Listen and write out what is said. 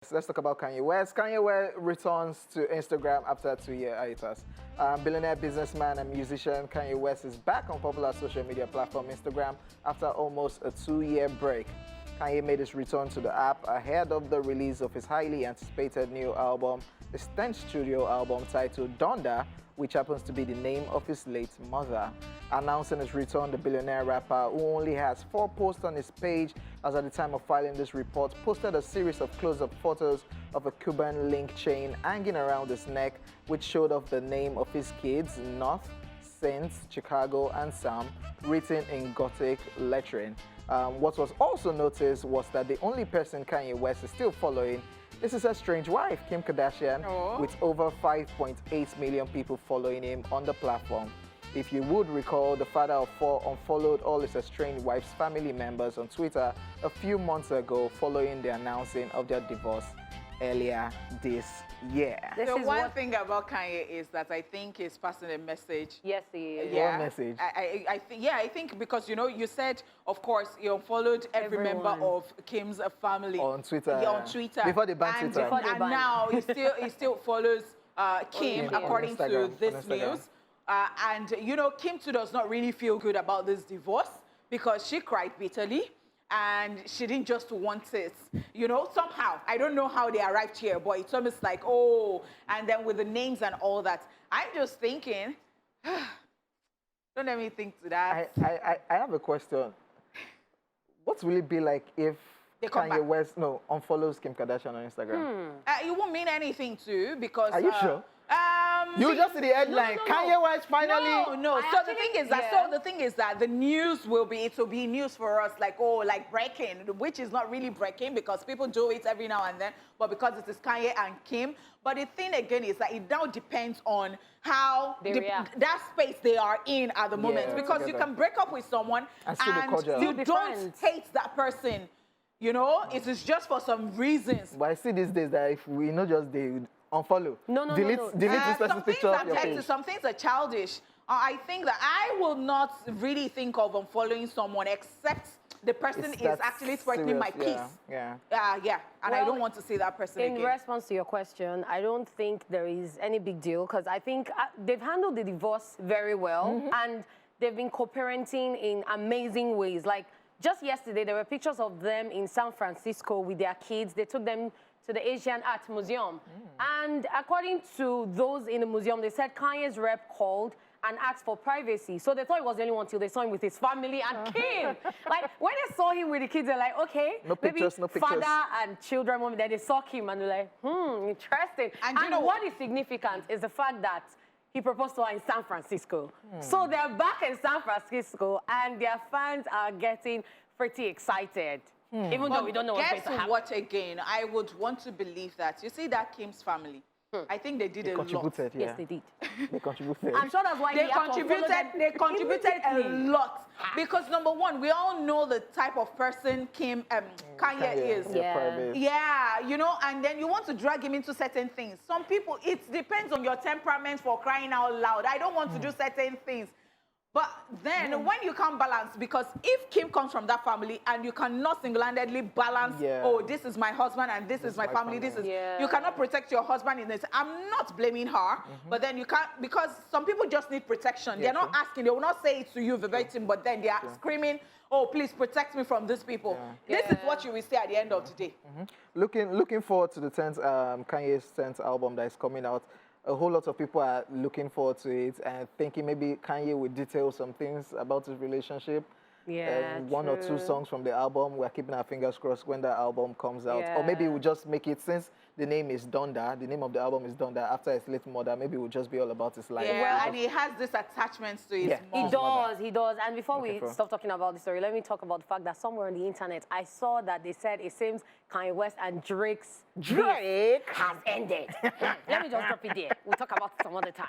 So let's talk about Kanye West. Kanye West returns to Instagram after a 2-year hiatus. Billionaire businessman and musician Kanye West is back on popular social media platform Instagram after almost a 2-year break. Kanye made his return to the app ahead of the release of his highly anticipated new album, his 10th studio album titled Donda, which happens to be the name of his late mother. Announcing his return, the billionaire rapper, who only has 4 posts on his page as at the time of filing this report, posted a series of close-up photos of a Cuban link chain hanging around his neck, which showed off the name of his kids, North, Saint, Chicago, and Sam, written in Gothic lettering. What was also noticed was that the only person Kanye West is still following is his estranged wife, Kim Kardashian, with over 5.8 million people following him on the platform. If you would recall, the father of 4 unfollowed all his estranged wife's family members on Twitter a few months ago following the announcing of their divorce earlier this year. The one thing about Kanye is that I think he's passing a message. Yes, he is. What message? I think because, you know, you said, of course, you unfollowed every member of Kim's family. On Twitter. Yeah, on Twitter. Before they banned Twitter. And now he still follows Kim, according to this news. And, you know, Kim too does not really feel good about this divorce because she cried bitterly and she didn't just want it. You know, somehow, I don't know how they arrived here, but it's almost like, oh, and then with the names and all that. I'm just thinking, don't let me think to that. I have a question. What will it be like if Kanye West unfollows Kim Kardashian on Instagram? It won't mean anything too because... Are you sure? You just see the headline, Kanye West finally... No. So the thing is that the news will be news for us, like, oh, like breaking, which is not really breaking because people do it every now and then, but because it is Kanye and Kim. But the thing again is that it now depends on how that space they are in at the moment. Because you can break up with someone and you don't hate that person. You know, it is just for some reasons. But I see these days that if we not just unfollow. Delete this person's picture off your page. Some things are childish. I think that I will not really think of unfollowing someone except the person is actually threatening my peace. And I don't want to see that person again. In response to your question, I don't think there is any big deal because I think they've handled the divorce very well and they've been co-parenting in amazing ways. Like just yesterday, there were pictures of them in San Francisco with their kids. They took them to the Asian Art Museum. And according to those in the museum, they said Kanye's rep called and asked for privacy. So they thought it was the only one till they saw him with his family and Kim. Like, when they saw him with the kids, they're like, okay, no pictures. Father and children moment. Then they saw Kim and they're like, interesting. And you know what is significant is the fact that he proposed to her in San Francisco. So they're back in San Francisco and their fans are getting pretty excited. Even though we don't know what's going to happen. Guess what again? I would want to believe that. You see that Kim's family? I think they did a lot. Yeah. Yes, they did. They contributed. I'm sure that's why they contributed a lot. Because number one, we all know the type of person Kanye is. Yeah, you know, and then you want to drag him into certain things. Some people, it depends on your temperament for crying out loud. I don't want to do certain things. But then when you can't balance, because if Kim comes from that family and you cannot single-handedly balance, oh, this is my husband and this is my family, you cannot protect your husband in this. I'm not blaming her, but then you can't, because some people just need protection. They're not asking, they will not say it to you verbatim, but then they are screaming, oh, please protect me from these people. This is what you will say at the end of the day. Looking forward to the Kanye's 10th album that is coming out. A whole lot of people are looking forward to it and thinking maybe Kanye will detail some things about his relationship. One or two songs from the album. We're keeping our fingers crossed when that album comes out. Or maybe we'll just make it, since the name is Donda, the name of the album is Donda, after his late mother, maybe it will just be all about his life. And he has this attachment to his mom. He does. And before we stop talking about the story, let me talk about the fact that somewhere on the internet, I saw that they said it seems Kanye West and Drake's beef has ended. Let me just drop it there. We'll talk about it some other time.